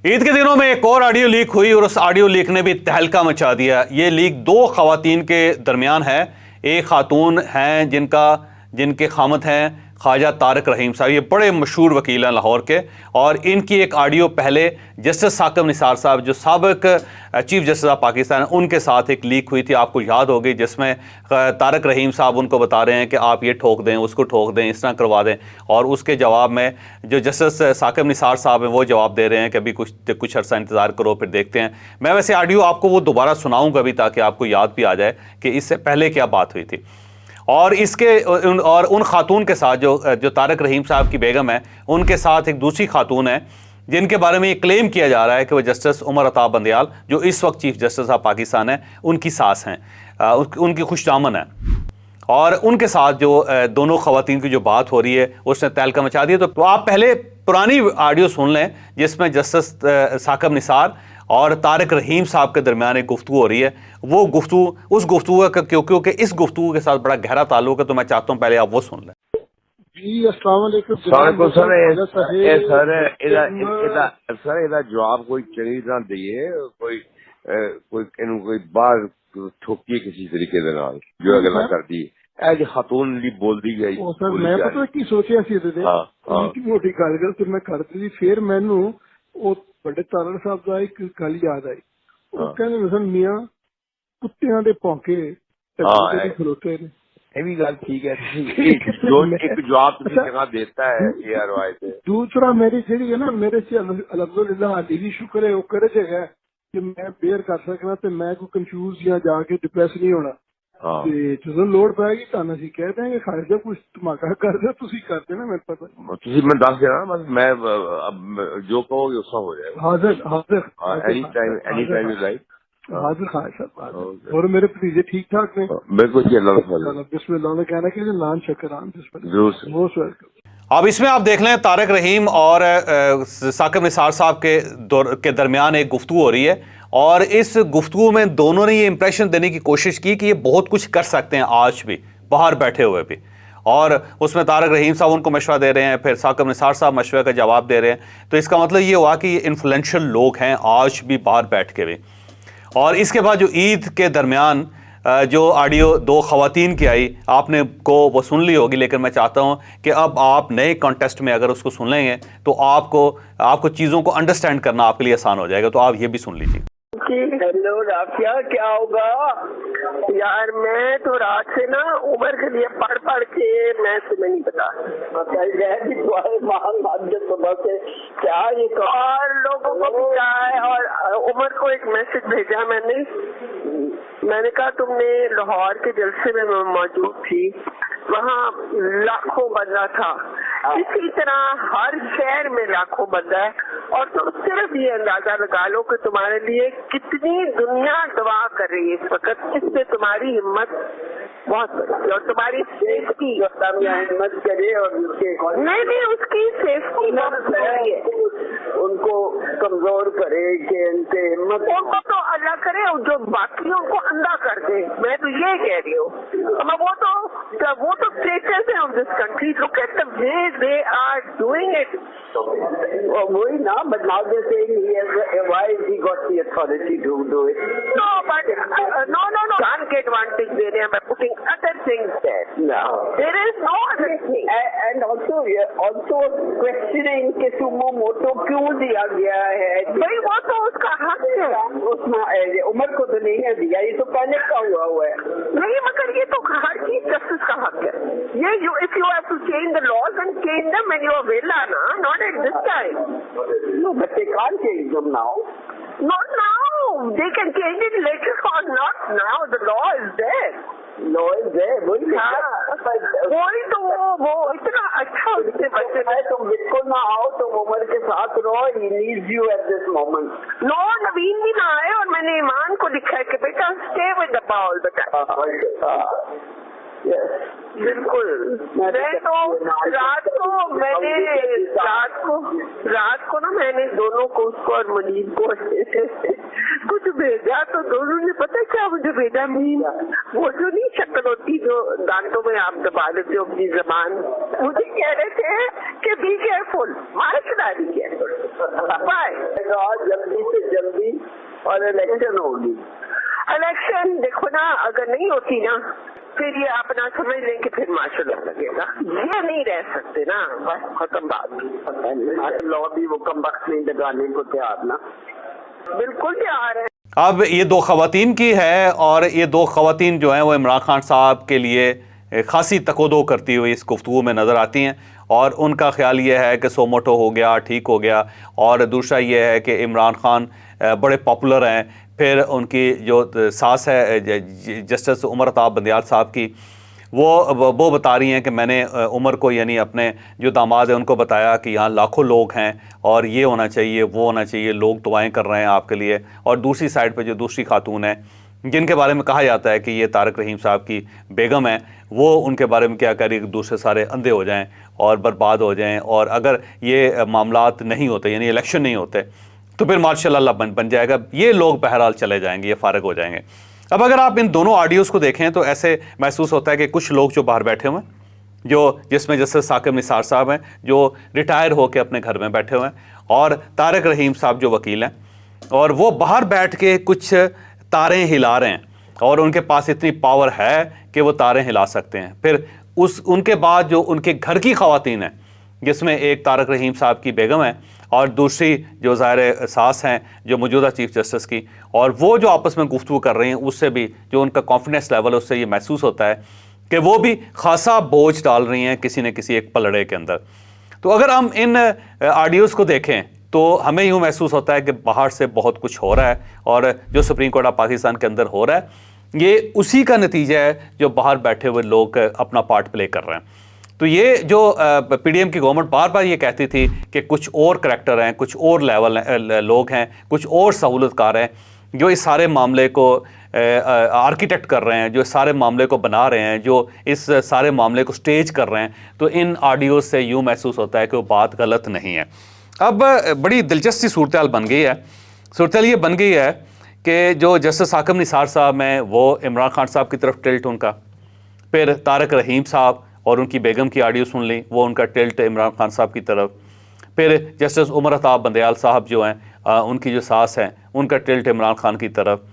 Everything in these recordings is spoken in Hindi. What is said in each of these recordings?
ईद के दिनों में एक और ऑडियो लीक हुई और उस ऑडियो लीक ने भी तहलका मचा दिया। ये लीक दो खवातीन के दरमियान है। एक खातून हैं जिनके खामत हैं ख्वाजा तारिक रहीम साहब, ये बड़े मशहूर वकील हैं लाहौर के, और इनकी एक ऑडियो पहले जस्टिस साकिब निसार साहब जो साबिक चीफ जस्टिस ऑफ पाकिस्तान उनके साथ एक लीक हुई थी, आपको याद होगी, जिसमें तारिक रहीम साहब उनको बता रहे हैं कि आप ये ठोक दें, उसको ठोक दें, इस तरह करवा दें, और उसके जवाब में जो जस्टिस साकिब निसार साहब हैं वो जवाब दे रहे हैं कि अभी कुछ अर्सा इंतज़ार करो, फिर देखते हैं। मैं वैसे ऑडियो आपको वो दोबारा सुनाऊँगा अभी, ताकि आपको याद भी आ जाए कि इससे पहले क्या बात हुई थी। और उन खातून के साथ जो तारिक रहीम साहब की बेगम है, उनके साथ एक दूसरी खातून है जिनके बारे में ये क्लेम किया जा रहा है कि वह जस्टिस उमर अता बंदयाल जो इस वक्त चीफ जस्टिस ऑफ पाकिस्तान है उनकी सास हैं, उनकी खुशदामन है। और उनके साथ जो दोनों खवातीन की जो बात हो रही है उसने तहलका मचा दिया। तो आप पहले पुरानी ऑडियो सुन लें जिसमें जस्टिस साकिब निसार और तारिक रहीम साहब के दरमियान एक गुफ्तगू हो रही है। वो गुफ्तगू उस गुफ्तगू का क्योंकि इस गुफ्तगू के साथ बड़ा गहरा ताल्लुक है, तो मैं चाहता हूँ पहले आप वो सुन लें। जी अस्सलाम वालेकुम सर, ਇਹਦਾ ਜਵਾਬ ਕੋਈ ਚੰਗੀ ਤਰ੍ਹਾਂ ਦਈਏ, ਕੋਈ ਬਾਹਰ ਠੋਕੀਏ ਕਿਸੇ ਤਰੀਕੇ ਦੇ ਨਾਲ ਜੋ ਅਗਲਾ ਕਰਦੀ ਹੈ। ਇਹ ਖਾਤੂਨ ਲਈ ਬੋਲਦੀ ਗਈ ਉਹ ਸਰ ਮੈਂ ਪਤਾ ਕੀ ਸੋਚਿਆ ਸੀ ਇਹਦੇ ਤੇ ਮੋਟੀ ਗੱਲ ਤੇ ਮੈਂ ਕਰਦੀ ਸੀ। ਫਿਰ ਮੈਨੂੰ ਉਹ ਵੱਡੇ ਤਾਰੜ ਸਾਹਿਬ ਦਾ ਇੱਕ ਗੱਲ ਯਾਦ ਆਈ। ਉਹ ਕਹਿੰਦੇ ਮਿਸਨ ਮੀਆਂ ਕੁੱਤਿਆਂ ਦੇ ਭੌਂਕੇ ਤੇ ਖਲੋਤੇ ਨੇ। ये भी गल ठीक है, एक जवाब जगह देता है ये रवायत है। दूसरा मेरी जी है ना, मेरे से अलहमदुलिल्लाह अली भी शुक्र है वो करे जगह कि मैं बेयर कर सकना ते मैं कोई कंफ्यूज या जाके डिप्रेस नहीं होना। ਜਦੋਂ ਲੋੜ ਪੈਗੀ ਤੁਹਾਨੂੰ ਅਸੀਂ ਕਹਿ ਦਾਂਗੇ ਖਾਲਿਦ ਕੁਝ ਧਮਾਕਾ ਕਰ ਦਿਓ, ਤੁਸੀਂ ਕਰ ਦੇਣਾ, ਮੈਨੂੰ ਪਤਾ ਤੁਸੀਂ ਮੈਨੂੰ ਦੱਸ ਦੇਣਾ, ਬਸ ਮੈਂ ਜੋ ਕਹੋਗੇ ਉਸਾ ਹੋ ਜਾਏਗਾ। ਹਾਜ਼ਰ एनी टाइम इज राइट। हाजिर खान साहब और मेरे भतीजे ठीक ठाक ने? बिल्कुल जी, अल्लाह बिस्मिल्लाह कहना कि नान शक्रान मोस्ट वेलकम। अब इसमें आप देख लें तारिक रहीम और साकिब निसार साहब के दरमियान एक गुफ्तगू हो रही है, और इस गुफ्तगू में दोनों ने ये इंप्रेशन देने की कोशिश की कि ये बहुत कुछ कर सकते हैं आज भी बाहर बैठे हुए भी। और उसमें तारिक रहीम साहब उनको मशवरा दे रहे हैं, फिर साकिब निसार साहब मशवरे का जवाब दे रहे हैं। तो इसका मतलब ये हुआ कि ये इन्फ्लुएंशियल लोग हैं आज भी बाहर बैठ के भी। और इसके बाद जो ईद के दरमियान जो ऑडियो दो खवातीन की आई, आपने वो सुन ली होगी, लेकिन मैं चाहता हूँ कि अब आप नए कॉन्टेस्ट में अगर उसको सुन लेंगे तो आपको चीज़ों को अंडरस्टैंड करना आपके लिए आसान हो जाएगा। तो आप ये भी सुन लीजिए। हेलो राफिया, क्या होगा यार? मैं तो रात से ना उमर के लिए पढ़ के मैं तुम्हें नहीं पता सुबह से क्या ये और लोगों को भी क्या है। और उमर को एक मैसेज भेजा मैंने कहा तुमने लाहौर के जलसे में मैं मौजूद थी, वहाँ लाखों बंदा था, इसी तरह हर शहर में लाखों बंदा है, और तुम सिर्फ ये अंदाजा लगा लो कि तुम्हारे लिए कितनी दुनिया दुआ कर रही है इस वक्त। इससे तुम्हारी हिम्मत बहुत बड़ी और तुम्हारी सेफ्टी हिम्मत करे और नहीं उसकी सेफ्टी बहुत बड़ी है। उनको कमजोर करे कि इनसे हिम्मत, उनको तो अल्लाह करे जो बाकियों को अंधा कर दे। मैं तो ये कह रही हूँ, वो तो स्टेटस है of this country. Look at the way they are doing it. वही ना, but now they saying why he got the authority to do it. No but no जान के एडवांटेज दे रहे हैं by putting other things there. No, there is no other thing. And also questioning कि सुमो मोटो क्यों दिया गया है। भाई वो तो उसका हक है, उसमें उमर को तो नहीं है दिया, ये तो पहले का हुआ है। नहीं मगर ये तो हर चीज जस्टिस का हक है। ये if you have to change the laws and change them when you are villa, na, not at this time. No, but they can't change them now. Not now. They can change it later on, not now. The law is there. वही तो वो इतना अच्छा उससे बच्चे है। तुम बिल्कुल ना आओ, तुम उमर के साथ रहो। He needs you at this moment. No, Naveen भी ना आए, और मैंने ईमान को लिखा है कि बेटा stay with the ball, बेटा। बिल्कुल। मैं तो रात को ना मैंने दोनों को, उसको और मुनीब को कुछ भेजा, तो दोनों ने पता क्या मुझे भेजा, मीम वो जो नहीं शक्ल होती जो दांतों में आप दबा लेते हो अपनी जबान, मुझे कह रहे थे कि be careful, marshal be careful, जल्दी से जल्दी और इलेक्शन होगी। इलेक्शन देखो ना, अगर नहीं होती ना फिर ये अपना समझ लें कि फिर मार्शल लगेगा, ये नहीं रह सकते ना, बस खत्म बात। लॉ भी वो कम वक्त नहीं लगाने को तैयार ना, बिल्कुल तैयार है। अब ये दो खवातीन की है, और ये दो खवातीन जो हैं वो इमरान खान साहब के लिए खासी तकोदो करती हुई इस गुफ्तगू में नज़र आती हैं, और उनका ख्याल ये है कि सोमोटो हो गया, ठीक हो गया। और दूसरा ये है कि इमरान खान बड़े पॉपुलर हैं। फिर उनकी जो सास है जस्टिस उमर अताब बंदयाल साहब की, वो बता रही हैं कि मैंने उमर को, यानी अपने जो दामाद हैं, उनको बताया कि यहाँ लाखों लोग हैं और ये होना चाहिए, वो होना चाहिए, लोग दुआएं कर रहे हैं आपके लिए। और दूसरी साइड पे जो दूसरी खातून है जिनके बारे में कहा जाता है कि ये तारक रहीम साहब की बेगम है, वो उनके बारे में क्या कह रही है कि दूसरे सारे अंधे हो जाएं और बर्बाद हो जाएं, और अगर ये मामलात नहीं होते, यानी इलेक्शन नहीं होते, तो फिर माशाल्लाह बन जाएगा, ये लोग बहरहाल चले जाएंगे, ये फारग हो जाएंगे। अब अगर आप इन दोनों ऑडियोज़ को देखें तो ऐसे महसूस होता है कि कुछ लोग जो बाहर बैठे हुए हैं, जो जिसमें जस्टिस साकिब निसार साहब हैं जो रिटायर होकर अपने घर में बैठे हुए हैं, और तारक रहीम साहब जो वकील हैं, और वो बाहर बैठ के कुछ तारें हिला रहे हैं, और उनके पास इतनी पावर है कि वो तारें हिला सकते हैं। फिर उनके बाद जो उनके घर की ख़वातीन हैं, जिसमें एक तारक रहीम साहब की बेगम है और दूसरी जो ज़ाहिर सास हैं जो मौजूदा चीफ़ जस्टिस की, और वो जो आपस में गुफ्तगू कर रही हैं, उससे भी जो उनका कॉन्फिडेंस लेवल है उससे ये महसूस होता है कि वो भी खासा बोझ डाल रही हैं किसी न किसी एक पलड़े के अंदर। तो अगर हम इन ऑडियोज़ को देखें तो हमें यूँ महसूस होता है कि बाहर से बहुत कुछ हो रहा है, और जो सुप्रीम कोर्ट ऑफ पाकिस्तान के अंदर हो रहा है ये उसी का नतीजा है जो बाहर बैठे हुए लोग अपना पार्ट प्ले कर रहे हैं। तो ये जो पीडीएम की गवर्नमेंट बार बार ये कहती थी कि कुछ और करैक्टर हैं, कुछ और लेवल लोग हैं, कुछ और सहूलतकार हैं जो इस सारे मामले को आर्किटेक्ट कर रहे हैं, जो इस सारे मामले को बना रहे हैं, जो इस सारे मामले को स्टेज कर रहे हैं। तो इन ऑडियो से यूँ महसूस होता है कि वो बात गलत नहीं है। अब बड़ी दिलचस्प सूरत बन गई है। सूरत ये बन गई है कि जो जस्टिस साकिब निसार साहब हैं वो इमरान खान साहब की तरफ टिल्ट उनका, फिर तारक रहीम साहब और उनकी बेगम की ऑडियो सुन ली, वो उनका टिल्ट इमरान खान साहब की तरफ, फिर जस्टिस उमर अताब बंदयाल साहब जो हैं उनकी जो सास हैं उनका टिल्ट इमरान खान की तरफ।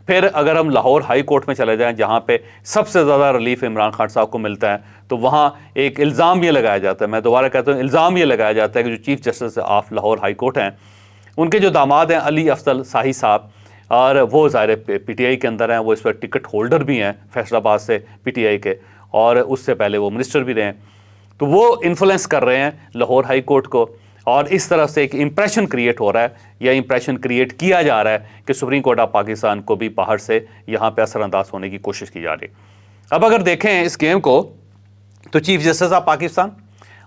फिर अगर हम लाहौर हाई कोर्ट में चले जाएं जहाँ पे सबसे ज़्यादा रिलीफ इमरान खान साहब को मिलता है, तो वहाँ एक इल्ज़ाम ये लगाया जाता है, मैं दोबारा कहता हूँ इल्ज़ाम ये लगाया जाता है कि जो chief justice of Lahore high court हैं उनके जो दामाद हैं अली अफजल शाही साहब, और वो ज़ाहिर पीटीआई के अंदर हैं, वो इस पर टिकट होल्डर भी हैं फैसलाबाद से पीटीआई के, और उससे पहले वो मिनिस्टर भी रहे हैं। तो वो इन्फ्लुएंस कर रहे हैं लाहौर हाई कोर्ट को, और इस तरह से एक इम्प्रेशन क्रिएट हो रहा है, या इम्प्रेशन क्रिएट किया जा रहा है कि सुप्रीम कोर्ट ऑफ पाकिस्तान को भी बाहर से यहाँ पे असरअंदाज होने की कोशिश की जा रही है। अब अगर देखें इस गेम को तो चीफ़ जस्टिस ऑफ पाकिस्तान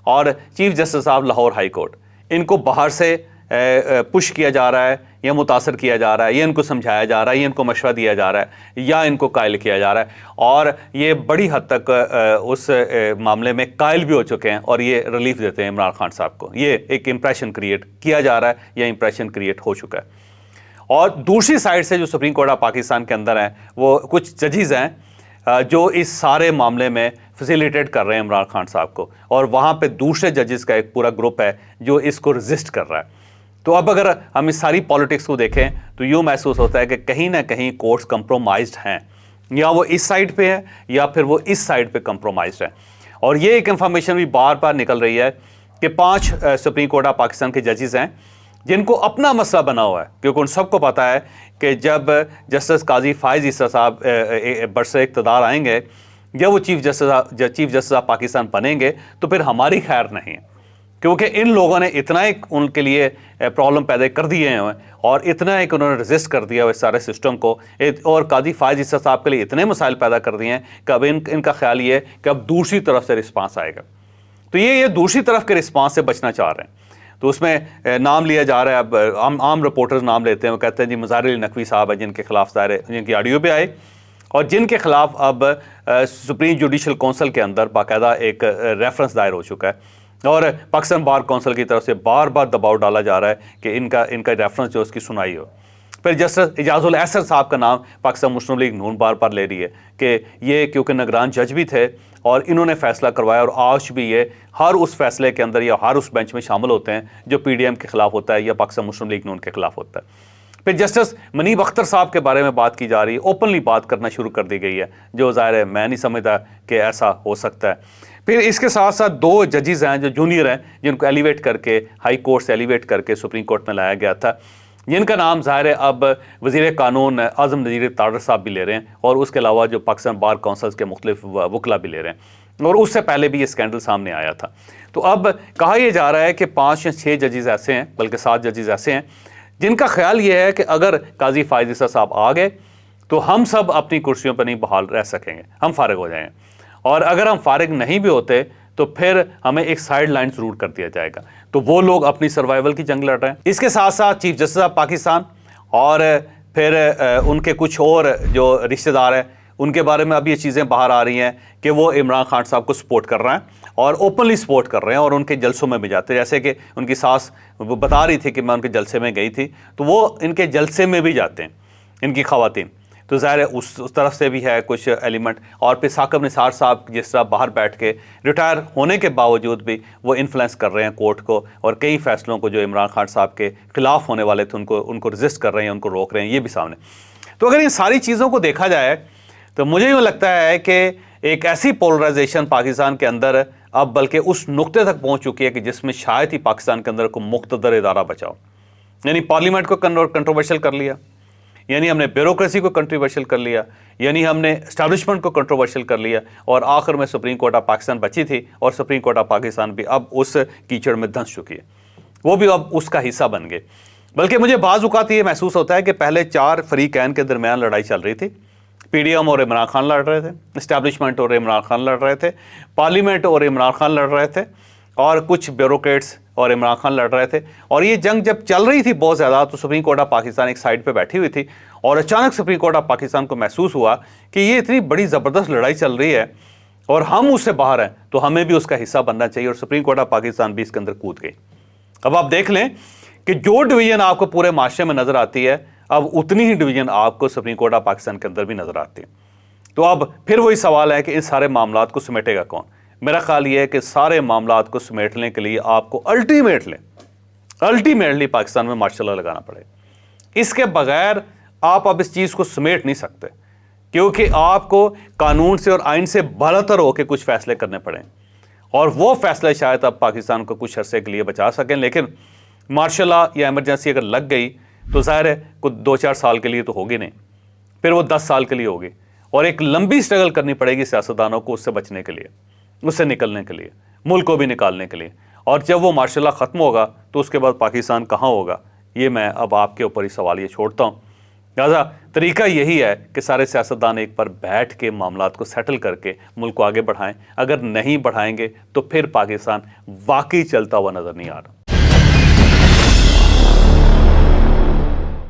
और chief justice of Lahore high court, इनको बाहर से पुश किया जा रहा है, या मुतासर किया जा रहा है, या इनको समझाया जा रहा है, या इनको मशवरा दिया जा रहा है, या इनको कायल किया जा रहा है, और ये बड़ी हद तक उस मामले में कायल भी हो चुके हैं और ये रिलीफ देते हैं इमरान खान साहब को। ये एक इम्प्रेशन क्रिएट किया जा रहा है, या इम्प्रेशन क्रिएट हो चुका है। और दूसरी साइड से जो सुप्रीम कोर्ट ऑफ पाकिस्तान के अंदर हैं वो कुछ जजेस हैं जो इस सारे मामले में फैसिलिटेट कर रहे हैं इमरान खान साहब को, और वहाँ पे दूसरे जजेस का एक पूरा ग्रुप है जो इसको रजिस्ट कर रहा है। तो अब अगर हम इस सारी पॉलिटिक्स को देखें तो यूँ महसूस होता है कि कहीं ना कहीं कोर्ट्स कंप्रोमाइज्ड हैं, या वो इस साइड पे है या फिर वो इस साइड पे कंप्रोमाइज्ड है। और ये एक इंफॉर्मेशन भी बार बार निकल रही है कि 5 सुप्रीम कोर्ट ऑफ पाकिस्तान के जजेस हैं जिनको अपना मसला बना हुआ है, क्योंकि उन सबको पता है कि जब जस्टिस काजी फायज़ ईसा साहब बरसे इक़्तिदार आएंगे, या वो चीफ़ जस्टिस ऑफ पाकिस्तान बनेंगे, तो फिर हमारी खैर नहीं है, क्योंकि इन लोगों ने इतना एक उनके लिए प्रॉब्लम पैदा कर दिए हैं और इतना एक उन्होंने रेजिस्ट कर दिया इस सारे सिस्टम को, और काजी फायज़ ईसा साहब के लिए इतने मसाइल पैदा कर दिए हैं कि अब इनका ख्याल ये है कि अब दूसरी तरफ से रिस्पांस आएगा। तो ये दूसरी तरफ के रिस्पांस से बचना चाह रहे हैं। तो उसमें नाम लिया जा रहा है, अब आम रिपोर्टर्स नाम लेते हैं, वो कहते हैं जी मज़ार अली नकवी साहब है जिनके खिलाफ जिनकी ऑडियो पे आए, और जिनके खिलाफ अब सुप्रीम जुडिशल काउंसिल के अंदर बाकायदा एक रेफरेंस दायर हो चुका है और पाकिस्तान बार काउंसिल की तरफ से बार बार दबाव डाला जा रहा है कि इनका रेफरेंस जो उसकी सुनाई हो। फिर जस्टिस इजाजुल अहसन साहब का नाम पाकिस्तान मुस्लिम लीग नून बार बार ले रही है कि ये क्योंकि निगरान जज भी थे और इन्होंने फैसला करवाया और आज भी ये हर उस फैसले के अंदर या हर उस बेंच में शामिल होते हैं जो PDM के खिलाफ होता है या पाकिस्तान मुस्लिम लीग नून के खिलाफ होता है। फिर जस्टिस मनीब अख्तर साहब के बारे में बात की जा रही है, ओपनली बात करना शुरू कर दी गई है, जो ज़ाहिर है मैं नहीं समझता कि ऐसा हो सकता है। फिर इसके साथ साथ 2 जजेस हैं जो जूनियर हैं, जिनको एलिवेट करके हाई कोर्ट से एलिवेट करके सुप्रीम कोर्ट में लाया गया था, जिनका नाम ज़ाहिर है अब वज़ीर कानून आज़म नज़ीर तारड़ साहब भी ले रहे हैं और उसके अलावा जो पाकिस्तान बार काउंसिल्स के मुख्तलिफ वकला भी ले रहे हैं और उससे पहले भी ये स्कैंडल सामने आया था। तो अब कहा यह जा रहा है कि 5 या 6 जजेस ऐसे हैं, बल्कि 7 जजेस ऐसे हैं जिनका ख्याल ये है कि अगर काजी फायद ईसा साहब आ गए तो हम सब अपनी कुर्सियों पर नहीं बहाल रह सकेंगे, हम फारिग हो जाएंगे, और अगर हम फारिग नहीं भी होते तो फिर हमें एक साइड लाइन ज़रूर कर दिया जाएगा। तो वो लोग अपनी सर्वाइवल की जंग लड़ रहे हैं। इसके साथ साथ चीफ जस्टिस ऑफ पाकिस्तान और फिर उनके कुछ और जो रिश्तेदार हैं उनके बारे में अब ये चीज़ें बाहर आ रही हैं कि वो इमरान खान साहब को सपोर्ट कर रहे हैं और ओपनली सपोर्ट कर रहे हैं और उनके जलसों में भी जाते हैं। जैसे कि उनकी सास वो बता रही थी कि मैं उनके जलसे में गई थी, तो वो इनके जलसे में भी जाते हैं इनकी ख़वातीन। तो ज़ाहिर है उस तरफ से भी है कुछ एलिमेंट। और फिर साकिब निसार साहब जिस तरह बाहर बैठ के रिटायर होने के बावजूद भी वो इन्फ्लुएंस कर रहे हैं कोर्ट को और कई फैसलों को जो इमरान खान साहब के ख़िलाफ़ होने वाले थे उनको रजिस्ट कर रहे हैं, उनको रोक रहे हैं, ये भी सामने। तो अगर इन सारी चीज़ों को देखा जाए तो मुझे यूँ लगता है कि एक ऐसी पोलराइजेशन पाकिस्तान के अंदर अब बल्कि उस नुक्ते तक पहुँच चुकी है कि जिसमें शायद ही पाकिस्तान के अंदर को मुख्तदर इदारा बचाओ। यानी पार्लियामेंट को कंट्रोवर्शियल कर लिया, यानी हमने ब्यूरोक्रेसी को कंट्रोवर्शियल कर लिया, यानी हमने एस्टैब्लिशमेंट को कंट्रोवर्शियल कर लिया, और आखिर में सुप्रीम कोर्ट ऑफ पाकिस्तान बची थी और सुप्रीम कोर्ट ऑफ पाकिस्तान भी अब उस कीचड़ में धंस चुकी है, वो भी अब उसका हिस्सा बन गए। बल्कि मुझे बाज़ औक़ात ये महसूस होता है कि पहले 4 फरीक़ैन के दरमियान लड़ाई चल रही थी। PDM और इमरान खान लड़ रहे थे, इस्टेब्लिशमेंट और इमरान खान लड़ रहे थे, पार्लियामेंट और इमरान खान लड़ रहे थे, और कुछ ब्यूरोक्रेट्स और इमरान खान लड़ रहे थे। और ये जंग जब चल रही थी बहुत ज़्यादा तो सुप्रीम कोर्ट ऑफ पाकिस्तान एक साइड पे बैठी हुई थी और अचानक सुप्रीम कोर्ट ऑफ पाकिस्तान को महसूस हुआ कि ये इतनी बड़ी ज़बरदस्त लड़ाई चल रही है और हम उससे बाहर हैं, तो हमें भी उसका हिस्सा बनना चाहिए, और सुप्रीम कोर्ट ऑफ पाकिस्तान भी इसके अंदर कूद गई। अब आप देख लें कि जो डिवीज़न आपको पूरे माशरे में नज़र आती है, अब उतनी ही डिवीज़न आपको सुप्रीम कोर्ट ऑफ पाकिस्तान के अंदर भी नज़र आती है। तो अब फिर वही सवाल है कि इन सारे मामलात को समेटेगा कौन। मेरा ख्याल ये है कि सारे मामलात को समेटने के लिए आपको अल्टीमेटली पाकिस्तान में मार्शल लॉ लगाना पड़ेगा। इसके बगैर आप अब इस चीज़ को समेट नहीं सकते, क्योंकि आपको कानून से और आइन से बालातर होकर कुछ फैसले करने पड़े, और वो फैसले शायद अब पाकिस्तान को कुछ अरसे के लिए बचा सकें। लेकिन मार्शल लॉ या इमरजेंसी अगर लग गई तो ज़ाहिर है कुछ 2-4 साल के लिए तो होगी नहीं, फिर वो 10 साल के लिए होगी, और एक लंबी स्ट्रगल करनी पड़ेगी सियासतदानों को उससे बचने के लिए, उससे निकलने के लिए, मुल्क को भी निकालने के लिए। और जब वो मार्शल लॉ ख़त्म होगा तो उसके बाद पाकिस्तान कहाँ होगा, ये मैं अब आपके ऊपर ही सवाल ये छोड़ता हूँ। लिहाजा तरीका यही है कि सारे सियासतदान एक पर बैठ के मामलात को सेटल करके मुल्क को आगे बढ़ाएं। अगर नहीं बढ़ाएंगे तो फिर पाकिस्तान वाकई चलता हुआ नज़र नहीं आ रहा।